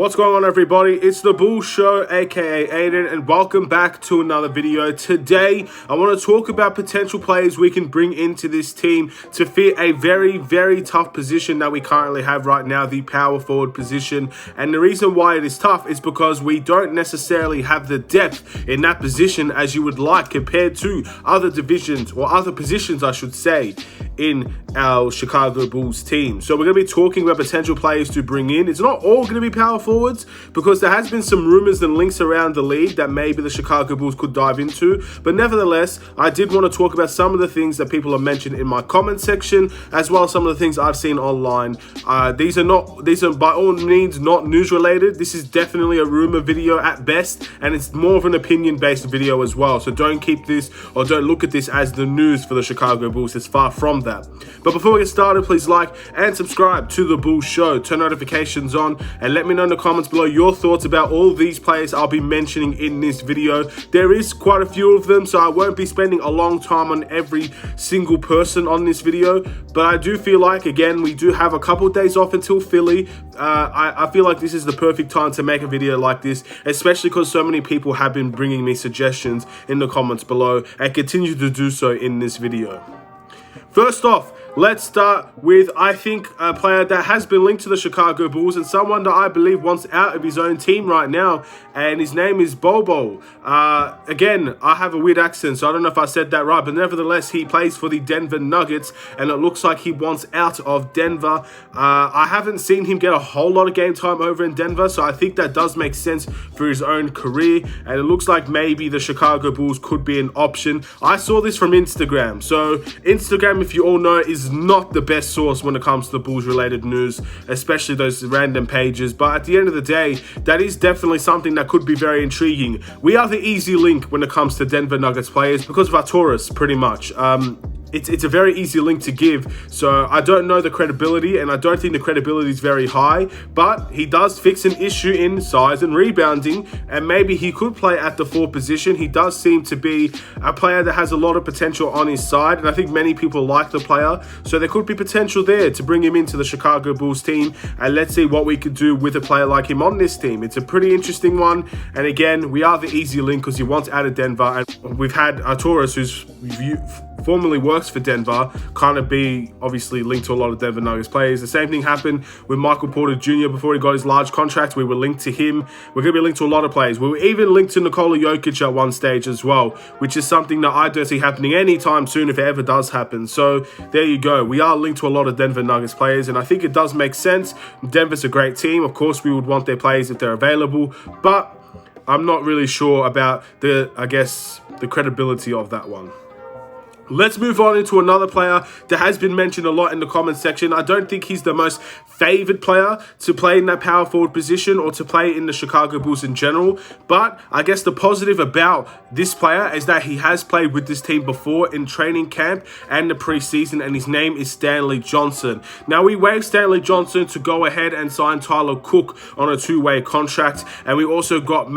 What's going on, everybody? It's the Bull Show, aka Aidan, and welcome back to another video. Today, I want to talk about potential players we can bring into this team to fit a very tough position that we currently have right now, the power forward position. And the reason why it is tough is because we don't necessarily have the depth in that position as you would like compared to other divisions, or other positions, I should say, in our Chicago Bulls team. So we're going to be talking about potential players to bring in. It's not all going to be power forwards, because there has been some rumors and links around the league that maybe the Chicago Bulls could dive into. But nevertheless, I did want to talk about some of the things that people have mentioned in my comment section, as well as some of the things I've seen online. These are by all means not news related. This is definitely a rumor video at best, and it's more of an opinion based video as well. So don't keep this, or don't look at this as the news for the Chicago Bulls. It's far from that. But before we get started, please like and subscribe to the Bull Show, turn notifications on, and let me know in the comments below your thoughts about all these players I'll be mentioning in this video. There is quite a few of them, so I won't be spending a long time on every single person on this video, but I do feel like, again, we do have a couple of days off until Philly. I feel like this is the perfect time to make a video like this, especially because so many people have been bringing me suggestions in the comments below and continue to do so in this video. First off, let's start with, I think, a player that has been linked to the Chicago Bulls and someone that I believe wants out of his own team right now, and his name is Bobo. Again, I have a weird accent, so I don't know if I said that right, but nevertheless, he plays for the Denver Nuggets, and it looks like he wants out of Denver. I haven't seen him get a whole lot of game time over in Denver, so I think that does make sense for his own career, and it looks like maybe the Chicago Bulls could be an option. I saw this from Instagram, so Instagram, if you all know, is not the best source when it comes to the Bulls related news, especially those random pages, but at the end of the day, that is definitely something that could be very intriguing. We are the easy link when it comes to Denver Nuggets players because of our tourists, pretty much. It's a very easy link to give, so I don't know the credibility, and I don't think the credibility is very high, but he does fix an issue in size and rebounding, and maybe he could play at the 4 position. He does seem to be a player that has a lot of potential on his side, and I think many people like the player, so there could be potential there to bring him into the Chicago Bulls team, and let's see what we could do with a player like him on this team. It's a pretty interesting one, and again, we are the easy link because he wants out of Denver, and we've had Arturis, who's formerly works for Denver, kind of be obviously linked to a lot of Denver Nuggets players. The same thing happened with Michael Porter Jr. before he got his large contract. We were linked to him. We're going to be linked to a lot of players. We were even linked to Nikola Jokic at one stage as well, which is something that I don't see happening anytime soon if it ever does happen. So there you go. We are linked to a lot of Denver Nuggets players, and I think it does make sense. Denver's a great team. Of course, we would want their players if they're available, but I'm not really sure about the credibility of that one. Let's move on into another player that has been mentioned a lot in the comment section. I don't think he's the most favored player to play in that power forward position or to play in the Chicago Bulls in general, but I guess the positive about this player is that he has played with this team before in training camp and the preseason, and his name is Stanley Johnson. Now, we waived Stanley Johnson to go ahead and sign Tyler Cook on a 2-way contract, and we also brought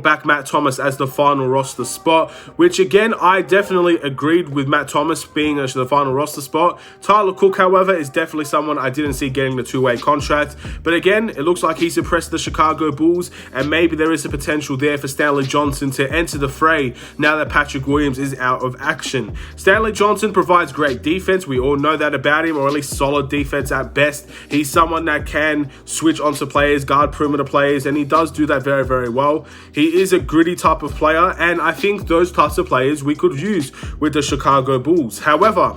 back Matt Thomas as the final roster spot, which again, I definitely agreed with Matt Thomas being the final roster spot. Tyler Cook, however, is definitely someone I didn't see getting the 2-way contract, but again, it looks like he's impressed the Chicago Bulls, and maybe there is a potential there for Stanley Johnson to enter the fray now that Patrick Williams is out of action. Stanley Johnson provides great defense. We all know that about him, or at least solid defense at best. He's someone that can switch onto players, guard perimeter players, and he does do that very well. He is a gritty type of player, and I think those types of players we could use with the Chicago Bulls. However,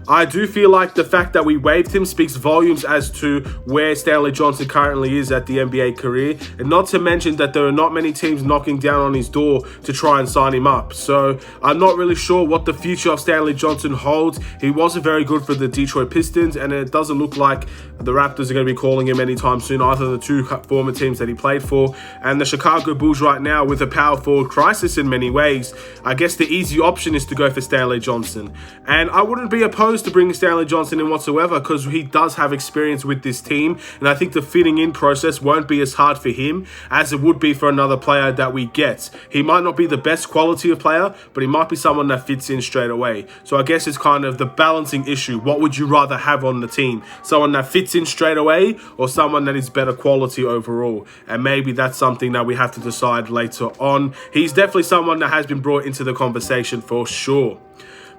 I do feel like the fact that we waived him speaks volumes as to where Stanley Johnson currently is at the NBA career, and not to mention that there are not many teams knocking down on his door to try and sign him up. So I'm not really sure what the future of Stanley Johnson holds. He wasn't very good for the Detroit Pistons, and it doesn't look like the Raptors are going to be calling him anytime soon, either the 2 former teams that he played for. And the Chicago Bulls right now, with a power forward crisis in many ways, I guess the easy option is to go for Stanley Johnson. And I wouldn't be opposed to bringing Stanley Johnson in whatsoever because he does have experience with this team, and I think the fitting in process won't be as hard for him as it would be for another player that we get. He might not be the best quality of player, but he might be someone that fits in straight away. So I guess it's kind of the balancing issue. What would you rather have on the team? Someone that fits in straight away or someone that is better quality overall? And maybe that's something that we have to decide later on. He's definitely someone that has been brought into the conversation for sure.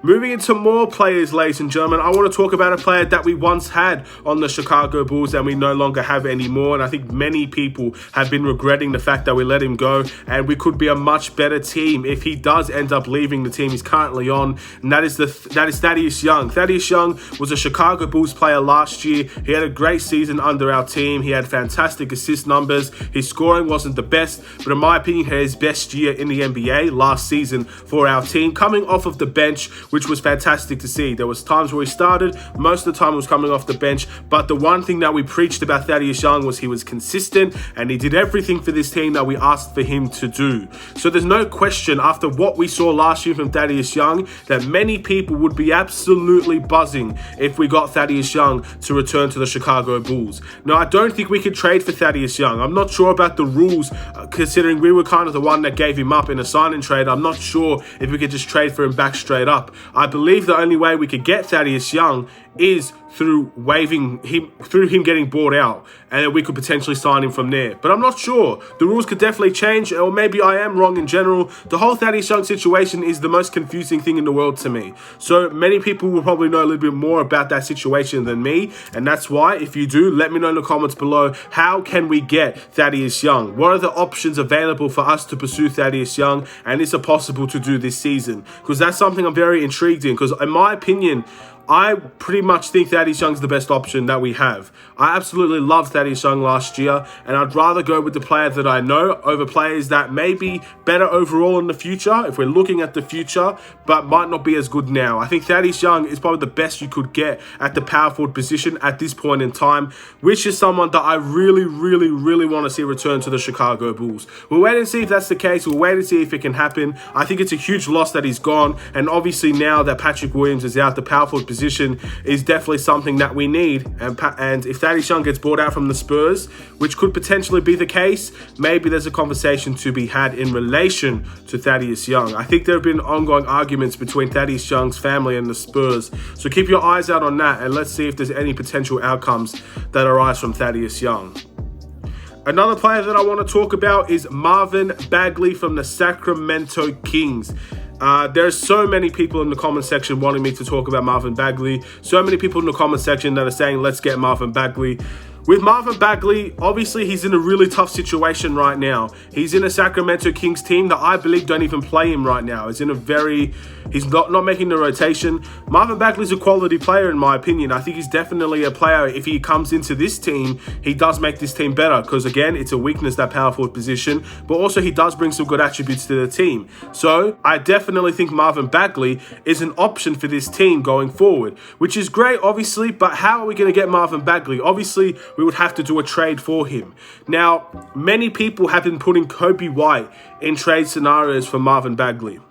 Moving into more players, ladies and gentlemen, I want to talk about a player that we once had on the Chicago Bulls and we no longer have anymore. And I think many people have been regretting the fact that we let him go. And we could be a much better team if he does end up leaving the team he's currently on. And that is Thaddeus Young. Thaddeus Young was a Chicago Bulls player last year. He had a great season under our team. He had fantastic assist numbers. His scoring wasn't the best, but in my opinion, he had his best year in the NBA last season for our team, coming off of the bench, which was fantastic to see. There was times where he started, most of the time he was coming off the bench, but the one thing that we preached about Thaddeus Young was he was consistent and he did everything for this team that we asked for him to do. So there's no question after what we saw last year from Thaddeus Young that many people would be absolutely buzzing if we got Thaddeus Young to return to the Chicago Bulls. Now, I don't think we could trade for Thaddeus Young. I'm not sure about the rules, considering we were kind of the one that gave him up in a sign and trade. I'm not sure if we could just trade for him back straight up. I believe the only way we could get Thaddeus Young is through him getting bought out, and then we could potentially sign him from there. But I'm not sure. The rules could definitely change, or maybe I am wrong in general. The whole Thaddeus Young situation is the most confusing thing in the world to me. So many people will probably know a little bit more about that situation than me, and that's why, if you do, let me know in the comments below, how can we get Thaddeus Young? What are the options available for us to pursue Thaddeus Young, and is it possible to do this season? Because that's something I'm very intrigued in, because in my opinion, I pretty much think Thaddeus Young's the best option that we have. I absolutely loved Thaddeus Young last year, and I'd rather go with the player that I know over players that may be better overall in the future, if we're looking at the future, but might not be as good now. I think Thaddeus Young is probably the best you could get at the power forward position at this point in time, which is someone that I really want to see return to the Chicago Bulls. We'll wait and see if that's the case. We'll wait and see if it can happen. I think it's a huge loss that he's gone, and obviously now that Patrick Williams is out, the power forward position is definitely something that we need. And if Thaddeus Young gets bought out from the Spurs, which could potentially be the case, maybe there's a conversation to be had in relation to Thaddeus Young. I think there have been ongoing arguments between Thaddeus Young's family and the Spurs, so keep your eyes out on that, and let's see if there's any potential outcomes that arise from Thaddeus Young. Another player that I want to talk about is Marvin Bagley from the Sacramento Kings. There's so many people in the comment section wanting me to talk about Marvin Bagley. So many people in the comment section that are saying, let's get Marvin Bagley. With Marvin Bagley, obviously he's in a really tough situation right now. He's in a Sacramento Kings team that I believe don't even play him right now. He's not making the rotation. Marvin Bagley's a quality player in my opinion. I think he's definitely a player. If he comes into this team, he does make this team better, because again, it's a weakness, that power forward position, but also he does bring some good attributes to the team. So I definitely think Marvin Bagley is an option for this team going forward, which is great obviously, but how are we going to get Marvin Bagley? Obviously, we would have to do a trade for him. Now, many people have been putting Kobe White in trade scenarios for Marvin Bagley.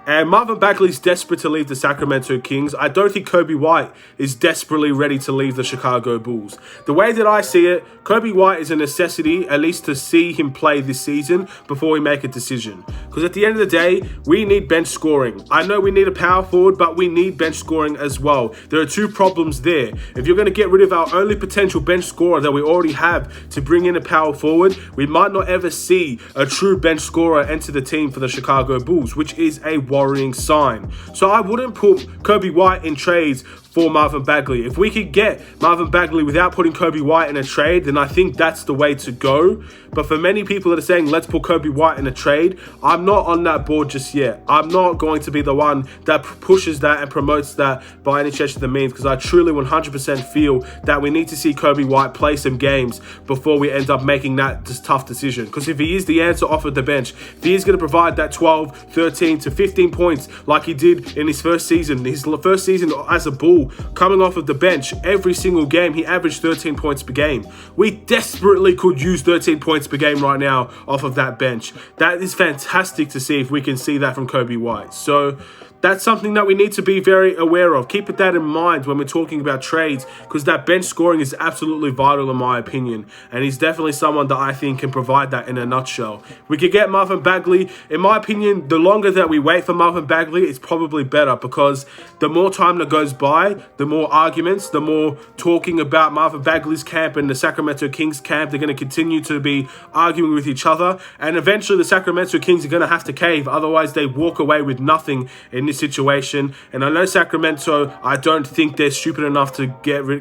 And Marvin Bagley is desperate to leave the Sacramento Kings. I don't think Kobe White is desperately ready to leave the Chicago Bulls. The way that I see it, Kobe White is a necessity, at least to see him play this season before we make a decision. Because at the end of the day, we need bench scoring. I know we need a power forward, but we need bench scoring as well. There are two problems there. If you're going to get rid of our only potential bench scorer that we already have to bring in a power forward, we might not ever see a true bench scorer enter the team for the Chicago Bulls, which is a worrying sign. So I wouldn't put Kobe White in trades for Marvin Bagley. If we could get Marvin Bagley without putting Kobe White in a trade, then I think that's the way to go. But for many people that are saying, let's put Kobe White in a trade, I'm not on that board just yet. I'm not going to be the one that pushes that and promotes that by any stretch of the means, because I truly 100% feel that we need to see Kobe White play some games before we end up making that tough decision. Because if he is the answer off of the bench, if he is going to provide that 12, 13 to 15 points like he did in his first season as a Bull, coming off of the bench every single game, he averaged 13 points per game. We desperately could use 13 points per game right now off of that bench. That is fantastic to see if we can see that from Kobe White. So that's something that we need to be very aware of. Keep that in mind when we're talking about trades, because that bench scoring is absolutely vital in my opinion, and he's definitely someone that I think can provide that in a nutshell. We could get Marvin Bagley. In my opinion, the longer that we wait for Marvin Bagley, it's probably better, because the more time that goes by, the more arguments, the more talking about Marvin Bagley's camp and the Sacramento Kings camp. They're going to continue to be arguing with each other, and eventually the Sacramento Kings are going to have to cave, otherwise they walk away with nothing in this situation. And I know Sacramento, I don't think they're stupid enough to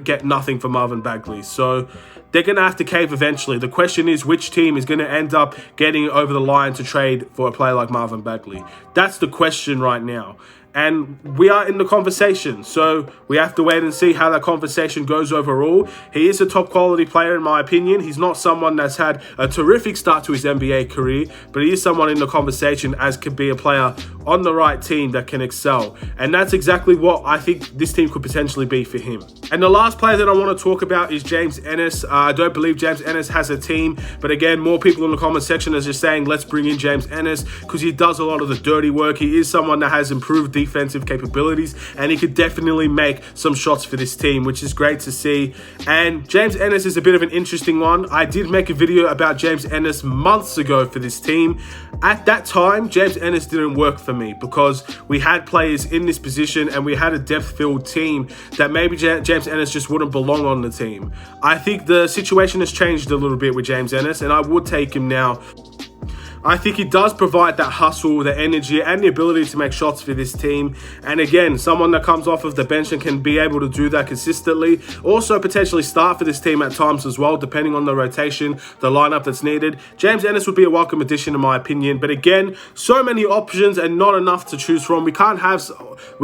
get nothing for Marvin Bagley, so they're going to have to cave eventually. The question is, which team is going to end up getting over the line to trade for a player like Marvin Bagley? That's the question right now. And we are in the conversation, so we have to wait and see how that conversation goes overall. He is a top quality player in my opinion. He's not someone that's had a terrific start to his NBA career, but he is someone in the conversation as could be a player on the right team that can excel. And that's exactly what I think this team could potentially be for him. And the last player that I want to talk about is James Ennis. I don't believe James Ennis has a team, but again, more people in the comment section are just saying, let's bring in James Ennis, because he does a lot of the dirty work. He is someone that has improved defensive capabilities, and he could definitely make some shots for this team, which is great to see. And James Ennis is a bit of an interesting one. I did make a video about James Ennis months ago for this team. At that time, James Ennis didn't work for me, because we had players in this position and we had a depth-filled team that maybe James Ennis just wouldn't belong on the team. I think the situation has changed a little bit with James Ennis, and I would take him now. I think he does provide that hustle, the energy, and the ability to make shots for this team. And again, someone that comes off of the bench and can be able to do that consistently. Also potentially start for this team at times as well, depending on the rotation, the lineup that's needed. James Ennis would be a welcome addition in my opinion. But again, so many options and not enough to choose from. We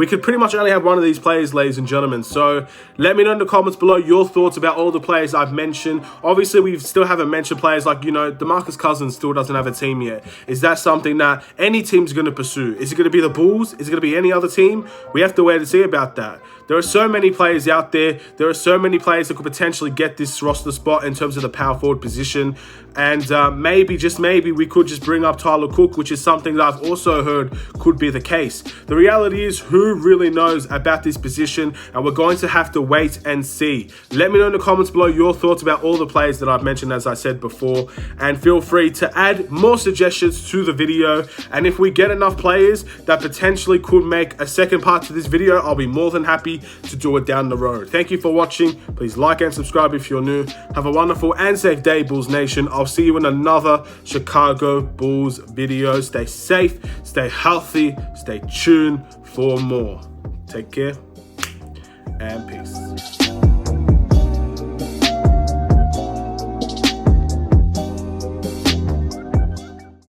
could pretty much only have one of these players, ladies and gentlemen. So let me know in the comments below your thoughts about all the players I've mentioned. Obviously, we still haven't mentioned players like, DeMarcus Cousins still doesn't have a team yet. Is that something that any team's going to pursue? Is it going to be the Bulls? Is it going to be any other team? We have to wait and see about that. There are so many players out there. There are so many players that could potentially get this roster spot in terms of the power forward position. And maybe, just maybe, we could just bring up Tyler Cook, which is something that I've also heard could be the case. The reality is, who really knows about this position? And we're going to have to wait and see. Let me know in the comments below your thoughts about all the players that I've mentioned, as I said before. And feel free to add more suggestions to the video. And if we get enough players that potentially could make a second part to this video, I'll be more than happy to do it down the road. Thank you for watching. Please like and subscribe if you're new. Have a wonderful and safe day, Bulls Nation. I'll see you in another Chicago Bulls video. Stay safe, stay healthy, stay tuned for more. Take care and peace.